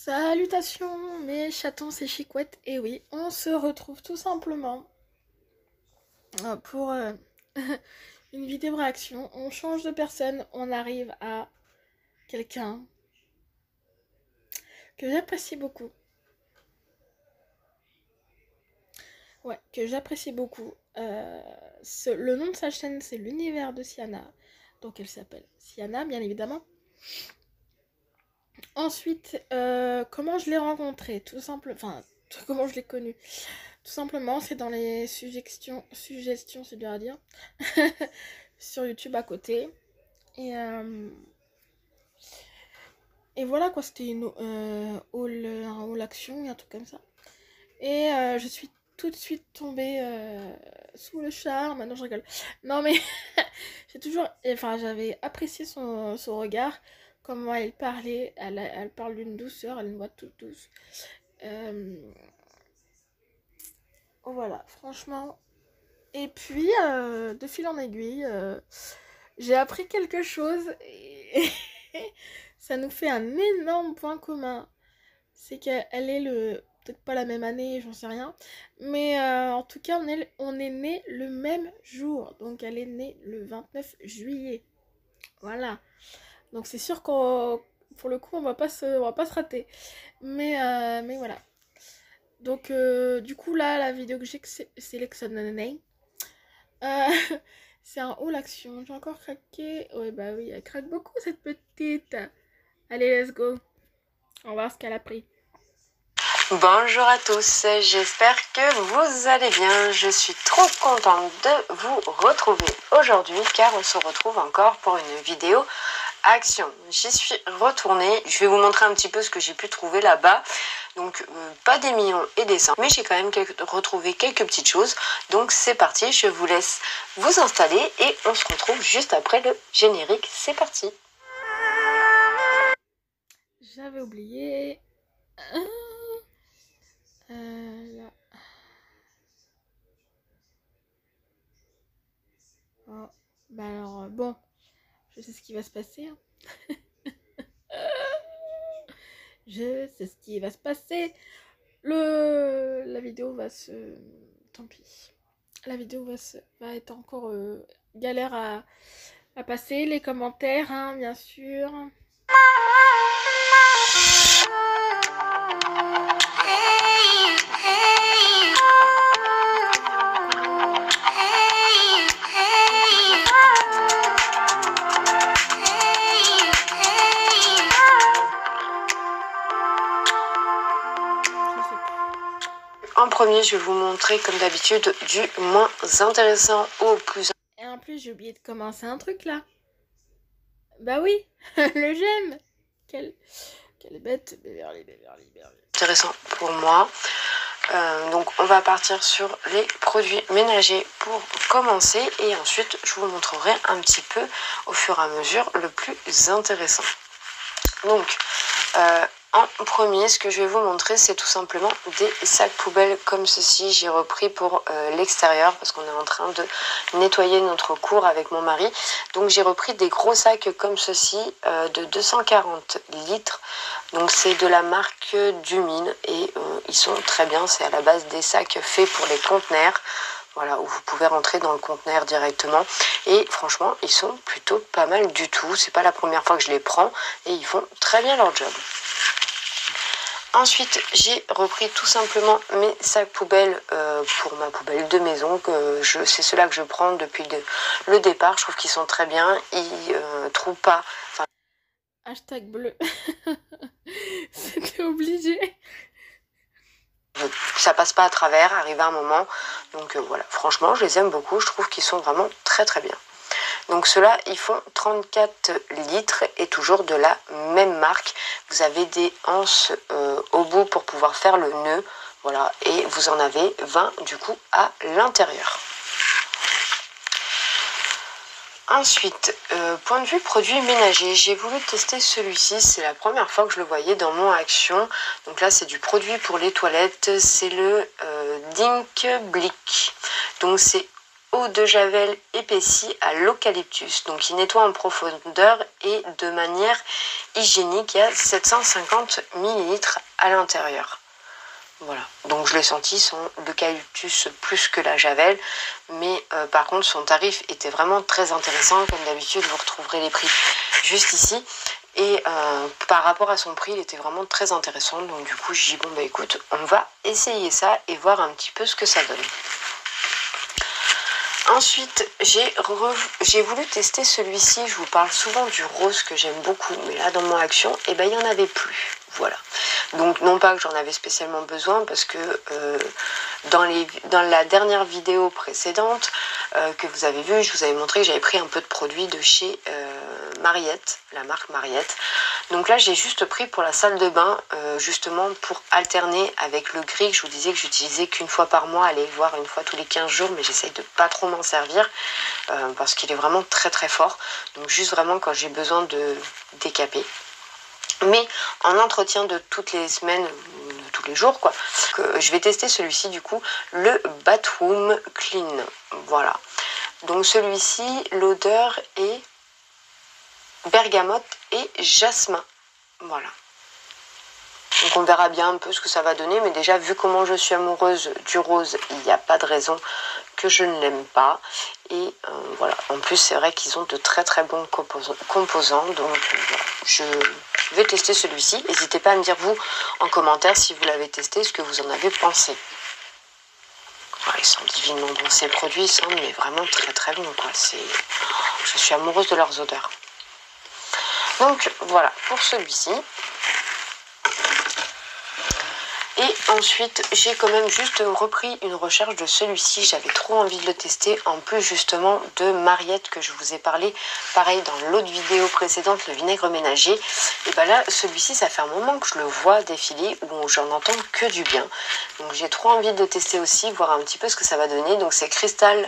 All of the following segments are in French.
Salutations mes chatons et chicouettes, et oui, on se retrouve tout simplement pour une vidéo réaction. On change de personne, on arrive à quelqu'un que j'apprécie beaucoup. Ouais, que j'apprécie beaucoup. Le nom de sa chaîne, c'est l'univers de Siana. Donc elle s'appelle Siana, bien évidemment. Ensuite, comment je l'ai rencontrée, tout simple, enfin, comment je l'ai connue. Tout simplement, c'est dans les suggestions, c'est dur à dire, sur YouTube à côté. Et voilà quoi, c'était un haul action, un truc comme ça. Et je suis tout de suite tombée sous le charme. Non, je rigole. Non, mais j'avais apprécié son regard, comment elle parlait. Elle parle d'une douceur, elle a une voix toute douce. Voilà, franchement. Et puis, de fil en aiguille, j'ai appris quelque chose et ça nous fait un énorme point commun. C'est qu'elle est peut-être pas la même année, j'en sais rien. Mais en tout cas, on est nés le même jour. Donc elle est née le 29 juillet. Voilà. Donc c'est sûr qu'on, pour le coup, on va pas se rater. Mais voilà. Donc du coup là, la vidéo que j'ai sélectionnée, euh, c'est un haul action. J'ai encore craqué. Ouais, bah oui, elle craque beaucoup cette petite. Allez, let's go. On va voir ce qu'elle a pris. Bonjour à tous, j'espère que vous allez bien. Je suis trop contente de vous retrouver aujourd'hui car on se retrouve encore pour une vidéo action. J'y suis retournée, je vais vous montrer un petit peu ce que j'ai pu trouver là-bas. Donc pas des millions et des cents, mais j'ai quand même retrouvé quelques petites choses. Donc c'est parti, je vous laisse vous installer et on se retrouve juste après le générique. C'est parti. J'avais oublié. Là. Oh. Bah alors, bon, je sais ce qui va se passer. Hein. Je sais ce qui va se passer. La vidéo va se... Tant pis. La vidéo va être encore galère à passer. Les commentaires, hein, bien sûr. En premier, je vais vous montrer, comme d'habitude, du moins intéressant au plus... Et en plus, j'ai oublié de commencer un truc, là. Bah oui, le j'aime. Quelle bête, Beverly. Intéressant pour moi. Donc, on va partir sur les produits ménagers pour commencer. Et ensuite, je vous montrerai un petit peu, au fur et à mesure, le plus intéressant. Donc, en premier, ce que je vais vous montrer, c'est tout simplement des sacs poubelles comme ceci. J'ai repris pour l'extérieur parce qu'on est en train de nettoyer notre cour avec mon mari. Donc j'ai repris des gros sacs comme ceci de 240 litres. Donc c'est de la marque Dumine et ils sont très bien. C'est à la base des sacs faits pour les conteneurs. Voilà, où vous pouvez rentrer dans le conteneur directement. Et franchement, ils sont plutôt pas mal du tout. C'est pas la première fois que je les prends et ils font très bien leur job. Ensuite, j'ai repris tout simplement mes sacs poubelles pour ma poubelle de maison. C'est ceux-là que je prends depuis le départ. Je trouve qu'ils sont très bien. Ils trouvent pas... Enfin... Hashtag bleu. C'était obligé. Ça passe pas à travers, arrive à un moment. Donc voilà, franchement, je les aime beaucoup. Je trouve qu'ils sont vraiment très très bien. Donc ceux-là, ils font 34 litres et toujours de la même marque. Vous avez des anses au bout pour pouvoir faire le nœud. Voilà, et vous en avez 20 du coup à l'intérieur. Ensuite, point de vue produits ménagers, j'ai voulu tester celui-ci, c'est la première fois que je le voyais dans mon action. Donc là, c'est du produit pour les toilettes, c'est le Dink Blick. Donc c'est eau de javel épaissie à l'eucalyptus. Donc il nettoie en profondeur et de manière hygiénique. Il y a 750 ml à l'intérieur. Voilà, donc je l'ai senti, son l'eucalyptus plus que la javel, mais par contre son tarif était vraiment très intéressant. Comme d'habitude, vous retrouverez les prix juste ici. Et par rapport à son prix, il était vraiment très intéressant. Donc du coup, j'ai dit bon bah écoute, on va essayer ça et voir un petit peu ce que ça donne. Ensuite, j'ai voulu tester celui-ci. Je vous parle souvent du rose que j'aime beaucoup, mais là dans mon action, eh ben, il n'y en avait plus. Voilà. Donc non pas que j'en avais spécialement besoin, parce que dans la dernière vidéo précédente que vous avez vue, je vous avais montré que j'avais pris un peu de produits de chez Mariette, la marque Mariette. Donc là j'ai juste pris pour la salle de bain, justement pour alterner avec le gris que je vous disais que j'utilisais qu'une fois par mois, aller voir une fois tous les 15 jours, mais j'essaye de pas trop m'en servir parce qu'il est vraiment très très fort. Donc juste vraiment quand j'ai besoin de décaper. Mais en entretien de toutes les semaines, de tous les jours, quoi, je vais tester celui-ci du coup, le Bathroom Clean. Voilà. Donc celui-ci, l'odeur est bergamote et jasmin. Voilà. Donc on verra bien un peu ce que ça va donner, mais déjà vu comment je suis amoureuse du rose, il n'y a pas de raison que je ne l'aime pas. Et voilà, en plus c'est vrai qu'ils ont de très très bons composants, donc voilà. Je vais tester celui-ci. N'hésitez pas à me dire vous en commentaire si vous l'avez testé, ce que vous en avez pensé. Voilà, ils sont divinement bons ces produits, ils sont mais vraiment très très bons quoi. Je suis amoureuse de leurs odeurs. Donc voilà pour celui-ci. Et ensuite, j'ai quand même juste repris une recherche de celui-ci. J'avais trop envie de le tester. En plus, justement, de Mariette que je vous ai parlé. Pareil, dans l'autre vidéo précédente, le vinaigre ménager. Et bien là, celui-ci, ça fait un moment que je le vois défiler où j'en entends que du bien. Donc, j'ai trop envie de le tester aussi, voir un petit peu ce que ça va donner. Donc, c'est Crystal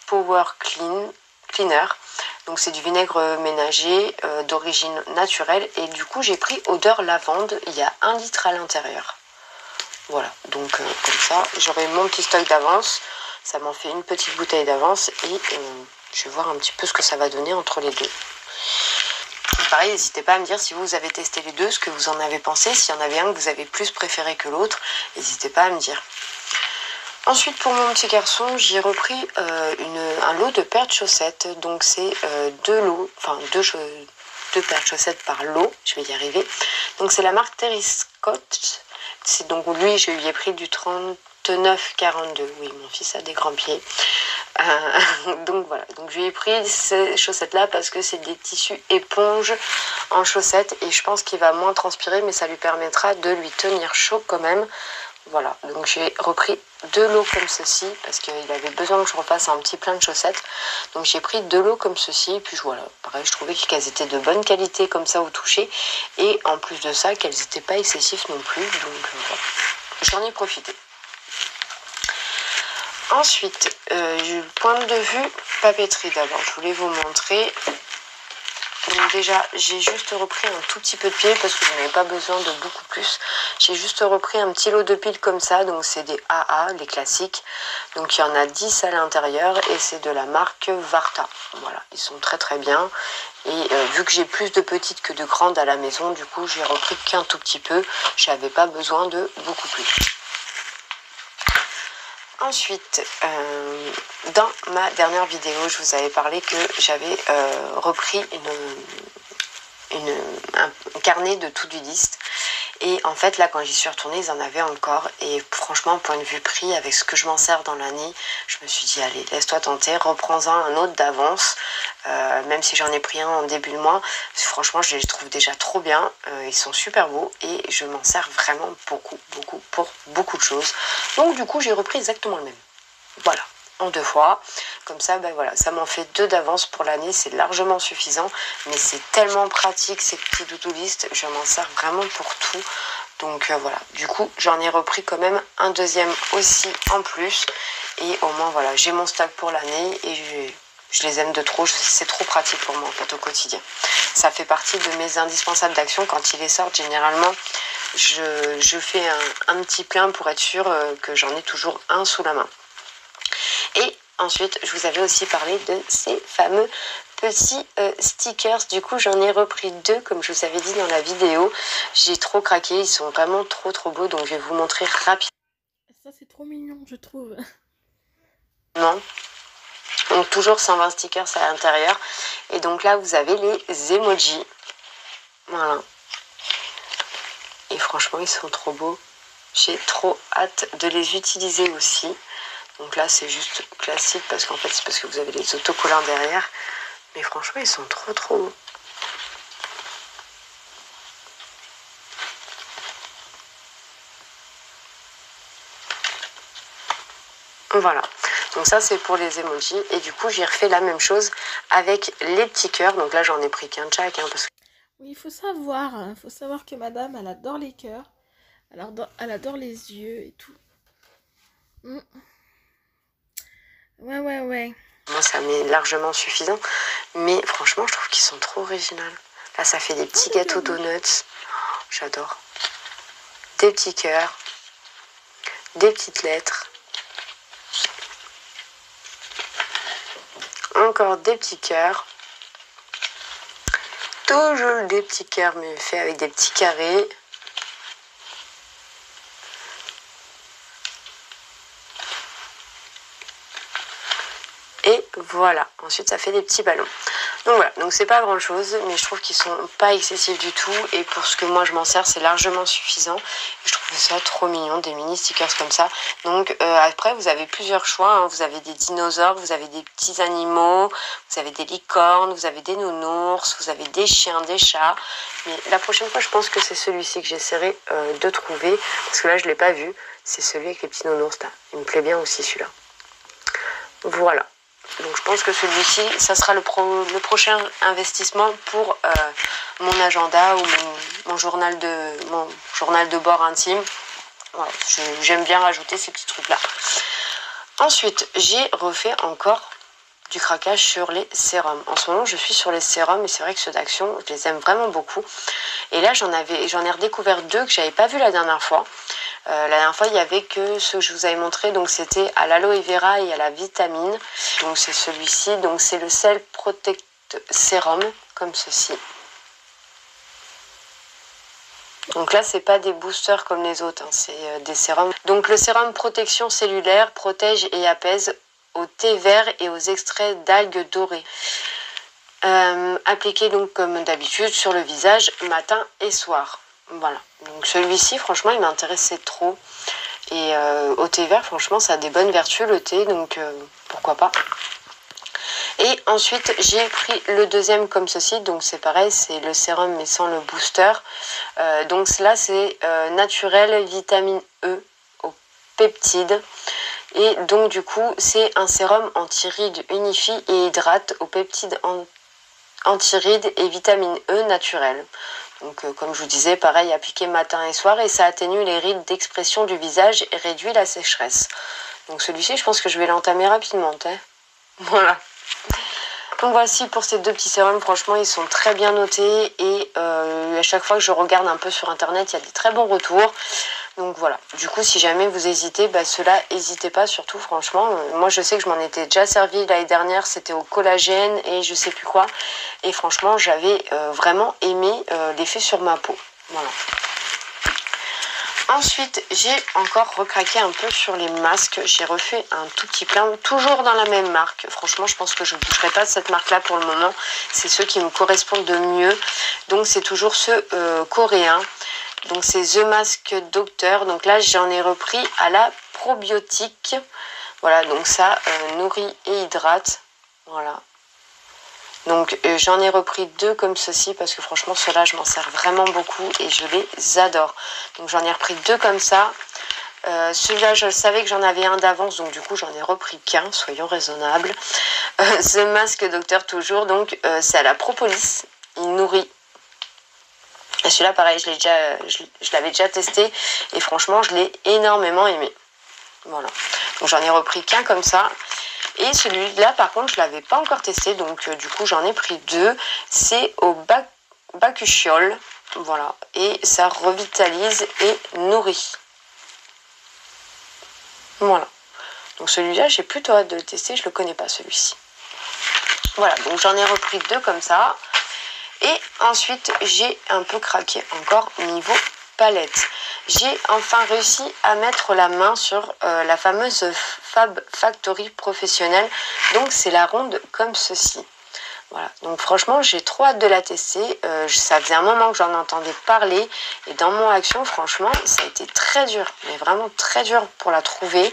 Power Cleaner. Donc, c'est du vinaigre ménager d'origine naturelle. Et du coup, j'ai pris odeur lavande. Il y a 1 litre à l'intérieur. Voilà, donc comme ça, j'aurai mon petit stock d'avance. Ça m'en fait une petite bouteille d'avance et je vais voir un petit peu ce que ça va donner entre les deux. Pareil, n'hésitez pas à me dire si vous avez testé les deux, ce que vous en avez pensé. S'il y en avait un que vous avez plus préféré que l'autre, n'hésitez pas à me dire. Ensuite, pour mon petit garçon, j'ai repris un lot de paires de chaussettes. Donc c'est deux paires de chaussettes par lot, je vais y arriver. Donc c'est la marque Terry Scott. Donc lui, je lui ai pris du 39,42. Oui, mon fils a des grands pieds. Donc voilà, donc je lui ai pris ces chaussettes-là parce que c'est des tissus éponges en chaussettes et je pense qu'il va moins transpirer, mais ça lui permettra de lui tenir chaud quand même. Voilà, donc j'ai repris 2 lots comme ceci parce qu'il avait besoin que je repasse un petit plein de chaussettes. Donc j'ai pris 2 lots comme ceci et puis voilà, pareil, je trouvais qu'elles étaient de bonne qualité comme ça au toucher et en plus de ça qu'elles n'étaient pas excessives non plus, donc voilà, j'en ai profité. Ensuite, point de vue papeterie d'abord, je voulais vous montrer. Donc déjà, j'ai juste repris un tout petit peu de piles parce que je n'avais pas besoin de beaucoup plus. J'ai juste repris un petit lot de piles comme ça, donc c'est des AA, les classiques. Donc il y en a 10 à l'intérieur et c'est de la marque Varta. Voilà, ils sont très très bien. Et vu que j'ai plus de petites que de grandes à la maison, du coup j'ai repris qu'un tout petit peu. Je n'avais pas besoin de beaucoup plus. Ensuite, dans ma dernière vidéo, je vous avais parlé que j'avais repris un carnet de to-do list. Et en fait, là, quand j'y suis retournée, ils en avaient encore. Et franchement, point de vue prix, avec ce que je m'en sers dans l'année, je me suis dit, allez, laisse-toi tenter, reprends-en un autre d'avance. Même si j'en ai pris un en début de mois, franchement, je les trouve déjà trop bien. Ils sont super beaux et je m'en sers vraiment beaucoup pour beaucoup de choses. Donc, du coup, j'ai repris exactement le même. Voilà, en 2 fois. Comme ça, ben voilà, ça m'en fait 2 d'avance pour l'année. C'est largement suffisant. Mais c'est tellement pratique, ces petits to-do list. Je m'en sers vraiment pour tout. Donc voilà, du coup, j'en ai repris quand même un deuxième aussi en plus. Et au moins, voilà, j'ai mon stock pour l'année et je les aime de trop. C'est trop pratique pour moi, en fait, au quotidien. Ça fait partie de mes indispensables d'action. Quand ils les sortent, généralement, je fais un petit plein pour être sûr que j'en ai toujours un sous la main. Et ensuite, je vous avais aussi parlé de ces fameux petits stickers. Du coup, j'en ai repris 2, comme je vous avais dit dans la vidéo. J'ai trop craqué, ils sont vraiment trop beaux, donc je vais vous montrer rapidement. Ça, c'est trop mignon, je trouve. Donc, toujours 120 stickers à l'intérieur. Et donc là, vous avez les emojis. Voilà. Et franchement, ils sont trop beaux. J'ai trop hâte de les utiliser aussi. Donc là, c'est juste classique parce qu'en fait, c'est parce que vous avez les autocollants derrière. Mais franchement, ils sont trop beaux. Voilà. Donc ça, c'est pour les emojis. Et du coup, j'ai refait la même chose avec les petits cœurs. Donc là, j'en ai pris qu'un de chaque. Parce que... Oui, il faut savoir que madame, elle adore les cœurs. Elle adore les yeux et tout. Ouais. Moi, ça m'est largement suffisant. Mais franchement, je trouve qu'ils sont trop originaux. Là, ça fait des petits gâteaux donuts. J'adore. Des petits cœurs. Des petites lettres. Encore des petits cœurs. Toujours des petits cœurs, mais fait avec des petits carrés. Et voilà. Ensuite, ça fait des petits ballons. Donc voilà, donc c'est pas grand chose, mais je trouve qu'ils sont pas excessifs du tout. Et pour ce que moi je m'en sers, c'est largement suffisant. Et je trouve ça trop mignon, des mini stickers comme ça. Donc après, vous avez plusieurs choix. Hein. Vous avez des dinosaures, vous avez des petits animaux, vous avez des licornes, vous avez des nounours, vous avez des chiens, des chats. Mais la prochaine fois, je pense que c'est celui-ci que j'essaierai de trouver. Parce que là, je l'ai pas vu. C'est celui avec les petits nounours là. Il me plaît bien aussi celui-là. Voilà. Donc je pense que celui-ci, ça sera le prochain investissement pour mon agenda ou mon journal de bord intime. Voilà, j'aime bien rajouter ces petits trucs-là. Ensuite, j'ai refait encore du craquage sur les sérums. En ce moment, je suis sur les sérums et c'est vrai que ceux d'Action, je les aime vraiment beaucoup. Et là, j'en ai redécouvert 2 que j'avais pas vu la dernière fois. La dernière fois, il n'y avait que ceux que je vous avais montré, donc c'était à l'aloe vera et à la vitamine. Donc c'est celui-ci, donc c'est le Cell Protect Serum, comme ceci. Donc là, c'est pas des boosters comme les autres, hein, c'est des sérums. Donc le sérum protection cellulaire protège et apaise au thé vert et aux extraits d'algues dorées. Appliqué donc comme d'habitude sur le visage matin et soir. Voilà, donc celui-ci franchement il m'intéressait trop et au thé vert franchement ça a des bonnes vertus le thé, donc pourquoi pas. Et ensuite j'ai pris le deuxième comme ceci, donc c'est pareil, c'est le sérum mais sans le booster. Donc là c'est naturel vitamine E au peptide. Et donc du coup c'est un sérum anti-rides unifie et hydrate aux peptides anti-rides et vitamine E naturelle. Donc comme je vous disais, pareil, appliqué matin et soir et ça atténue les rides d'expression du visage et réduit la sécheresse. Donc celui-ci, je pense que je vais l'entamer rapidement. Voilà. Donc voici pour ces 2 petits sérums, franchement ils sont très bien notés et à chaque fois que je regarde un peu sur internet, il y a des très bons retours. Donc voilà, du coup si jamais vous hésitez, ceux-là, n'hésitez pas surtout franchement. Moi je sais que je m'en étais déjà servi l'année dernière, c'était au collagène et je sais plus quoi. Et franchement j'avais vraiment aimé l'effet sur ma peau. Voilà. Ensuite, j'ai encore recraqué un peu sur les masques. J'ai refait un tout petit plein, toujours dans la même marque. Franchement, je pense que je ne bougerai pas de cette marque-là pour le moment. C'est ceux qui me correspondent de mieux. Donc, c'est toujours ceux coréens. Donc, c'est The Mask Doctor. Donc là, j'en ai repris à la probiotique. Voilà, donc ça nourrit et hydrate. Voilà. Donc j'en ai repris 2 comme ceci parce que franchement ceux-là je m'en sers vraiment beaucoup et je les adore. Donc j'en ai repris 2 comme ça. Celui-là je savais que j'en avais un d'avance donc du coup j'en ai repris qu'un, soyons raisonnables. Ce masque docteur toujours, donc c'est à la propolis, il nourrit. Et celui-là pareil je l'avais déjà testé et franchement je l'ai énormément aimé. Voilà, donc j'en ai repris qu'un comme ça. Et celui-là, par contre, je ne l'avais pas encore testé, donc du coup, j'en ai pris 2. C'est au bakuchiol, voilà, et ça revitalise et nourrit. Voilà, Donc celui-là, j'ai plutôt hâte de le tester, je ne le connais pas celui-ci. Voilà, donc j'en ai repris 2 comme ça. Et ensuite, j'ai un peu craqué encore niveau palette. J'ai enfin réussi à mettre la main sur la fameuse Fab Factory professionnelle. Donc c'est la ronde comme ceci. Voilà, donc franchement j'ai trop hâte de la tester. Ça faisait un moment que j'en entendais parler. Et dans mon action, franchement, ça a été très dur. Mais vraiment très dur pour la trouver.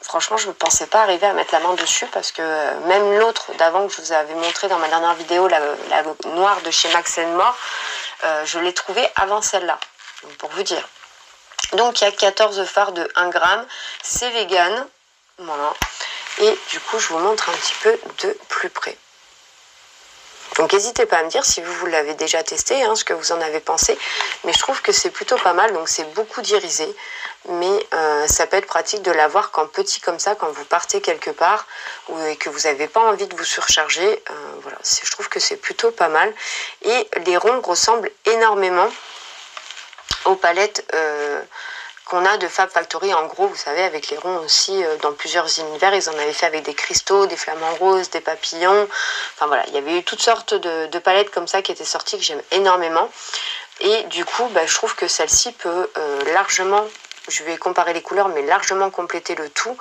Franchement, je ne pensais pas arriver à mettre la main dessus parce que même l'autre d'avant que je vous avais montré dans ma dernière vidéo, la noire de chez Max More, je l'ai trouvée avant celle-là, pour vous dire. Donc, il y a 14 fards de 1 gramme, c'est vegan, voilà. Et du coup, je vous montre un petit peu de plus près. Donc n'hésitez pas à me dire si vous l'avez déjà testé, ce que vous en avez pensé. Mais je trouve que c'est plutôt pas mal, donc c'est beaucoup d'irisé. Mais ça peut être pratique de l'avoir qu'en petit comme ça, quand vous partez quelque part et que vous n'avez pas envie de vous surcharger. Voilà, je trouve que c'est plutôt pas mal. Et les ronds ressemblent énormément aux palettes qu'on a de Fab Factory, en gros, vous savez, avec les ronds aussi, dans plusieurs univers. Ils en avaient fait avec des cristaux, des flamants roses, des papillons. Enfin voilà, il y avait eu toutes sortes de palettes comme ça qui étaient sorties, que j'aime énormément. Et du coup, je trouve que celle-ci peut largement, je vais comparer les couleurs, mais largement compléter le tout.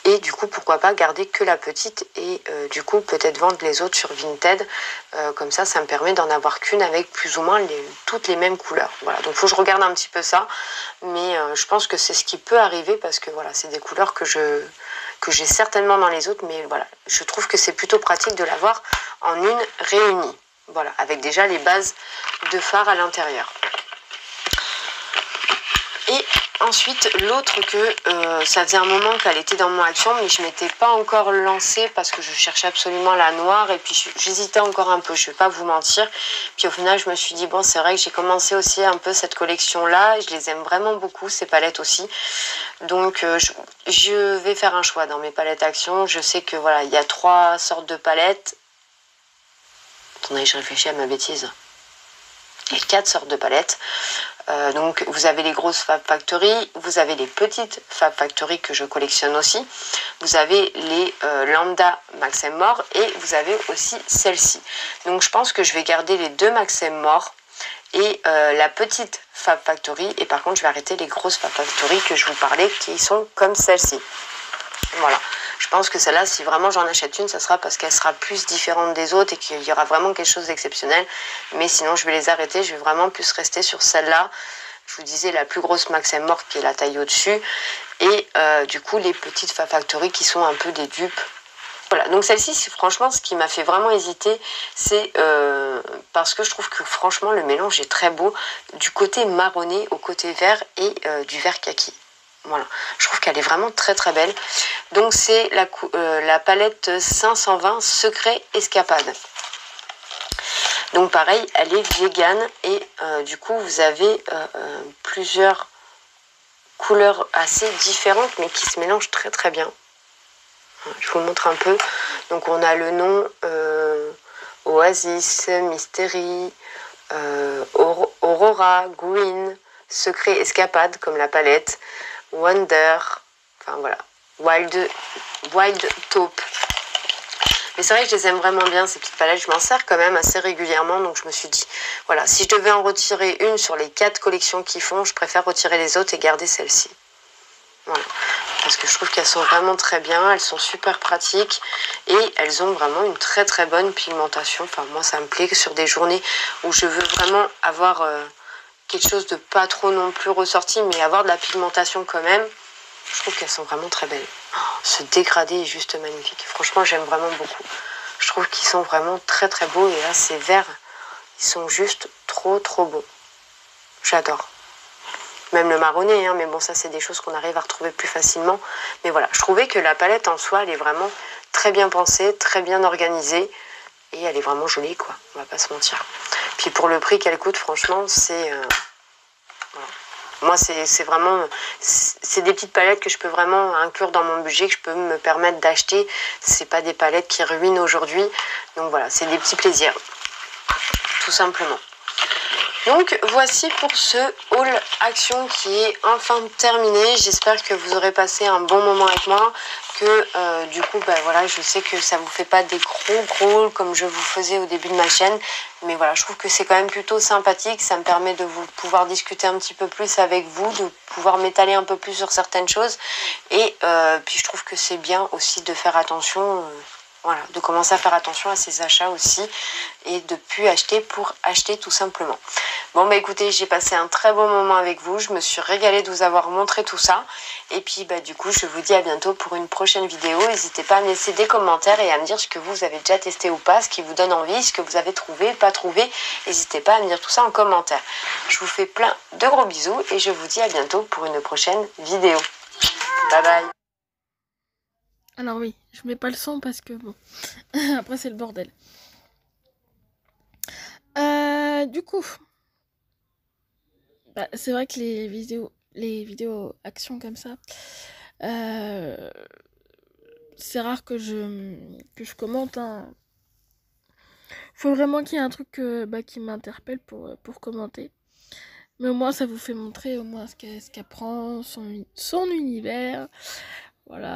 Et du coup, pourquoi pas garder que la petite et du coup, peut-être vendre les autres sur Vinted. Comme ça, ça me permet d'en avoir qu'une avec plus ou moins toutes les mêmes couleurs. Voilà, donc il faut que je regarde un petit peu ça. Mais je pense que c'est ce qui peut arriver parce que voilà, c'est des couleurs que j'ai certainement dans les autres. Mais voilà, je trouve que c'est plutôt pratique de l'avoir en une réunie. Voilà, avec déjà les bases de fard à l'intérieur. Et ensuite, l'autre que ça faisait un moment qu'elle était dans mon action, mais je ne m'étais pas encore lancée parce que je cherchais absolument la noire et puis j'hésitais encore un peu, je ne vais pas vous mentir. Puis au final, je me suis dit, bon, c'est vrai que j'ai commencé aussi un peu cette collection-là, je les aime vraiment beaucoup, ces palettes aussi. Donc, je vais faire un choix dans mes palettes action. Je sais que voilà, il y a 3 sortes de palettes. Attendez, je réfléchis à ma bêtise. Il y a 4 sortes de palettes. Donc vous avez les grosses Fab Factory, vous avez les petites Fab Factory que je collectionne aussi, vous avez les lambda Max More et vous avez aussi celle-ci. Donc je pense que je vais garder les 2 Max More et la petite Fab Factory, et par contre je vais arrêter les grosses Fab Factory que je vous parlais qui sont comme celle-ci. Voilà, je pense que celle-là, si vraiment j'en achète une, ça sera parce qu'elle sera plus différente des autres et qu'il y aura vraiment quelque chose d'exceptionnel. Mais sinon, je vais les arrêter. Je vais vraiment plus rester sur celle-là. Je vous disais la plus grosse Max More qui est la taille au-dessus. Et du coup, les petites Fab Factory qui sont un peu des dupes. Voilà, donc celle-ci, franchement, ce qui m'a fait vraiment hésiter, c'est parce que je trouve que franchement, le mélange est très beau. Du côté marronné au côté vert et du vert kaki. Voilà, je trouve qu'elle est vraiment très très belle. Donc c'est la palette 520 Secret Escapade. Donc pareil, elle est vegan et du coup vous avez plusieurs couleurs assez différentes mais qui se mélangent très très bien. Je vous montre un peu. Donc on a le nom Oasis, Mystery, Aurora, Green, Secret Escapade comme la palette. Wonder, enfin voilà, Wild Taupe. Mais c'est vrai que je les aime vraiment bien ces petites palettes, je m'en sers quand même assez régulièrement, donc je me suis dit, voilà, si je devais en retirer une sur les 4 collections qu'ils font, je préfère retirer les autres et garder celle-ci. Voilà, parce que je trouve qu'elles sont vraiment très bien, elles sont super pratiques et elles ont vraiment une très très bonne pigmentation. Enfin moi ça me plaît sur des journées où je veux vraiment avoir quelque chose de pas trop non plus ressorti, mais avoir de la pigmentation quand même. Je trouve qu'elles sont vraiment très belles. Oh, ce dégradé est juste magnifique. Franchement, j'aime vraiment beaucoup. Je trouve qu'ils sont vraiment très très beaux. Et là, ces verts, ils sont juste trop trop beaux. J'adore. Même le marronné, mais bon, ça, c'est des choses qu'on arrive à retrouver plus facilement. Mais voilà, je trouvais que la palette en soi, elle est vraiment très bien pensée, très bien organisée. Et elle est vraiment jolie, quoi. On va pas se mentir. Puis pour le prix qu'elle coûte, franchement, c'est... voilà. Moi, c'est vraiment... C'est des petites palettes que je peux vraiment inclure dans mon budget, que je peux me permettre d'acheter. C'est pas des palettes qui ruinent aujourd'hui. Donc voilà, c'est des petits plaisirs. Tout simplement. Donc voici pour ce haul action qui est enfin terminé. J'espère que vous aurez passé un bon moment avec moi, que du coup voilà, je sais que ça vous fait pas des gros hauls comme je vous faisais au début de ma chaîne, mais voilà, je trouve que c'est quand même plutôt sympathique. Ça me permet de vous pouvoir discuter un petit peu plus avec vous, de pouvoir m'étaler un peu plus sur certaines choses, et puis je trouve que c'est bien aussi de faire attention. Voilà, de commencer à faire attention à ses achats aussi et de plus acheter pour acheter tout simplement. Bon écoutez, j'ai passé un très bon moment avec vous, je me suis régalée de vous avoir montré tout ça et puis du coup je vous dis à bientôt pour une prochaine vidéo. N'hésitez pas à me laisser des commentaires et à me dire ce que vous avez déjà testé ou pas, ce qui vous donne envie, ce que vous avez trouvé, pas trouvé. N'hésitez pas à me dire tout ça en commentaire. Je vous fais plein de gros bisous et je vous dis à bientôt pour une prochaine vidéo. Bye bye. Alors oui, je mets pas le son parce que bon, après c'est le bordel. Du coup, c'est vrai que les vidéos actions comme ça, c'est rare que je commente. Hein. Faut vraiment qu'il y ait un truc qui m'interpelle pour commenter. Mais au moins ça vous fait montrer au moins ce qu'apprend son univers. Voilà,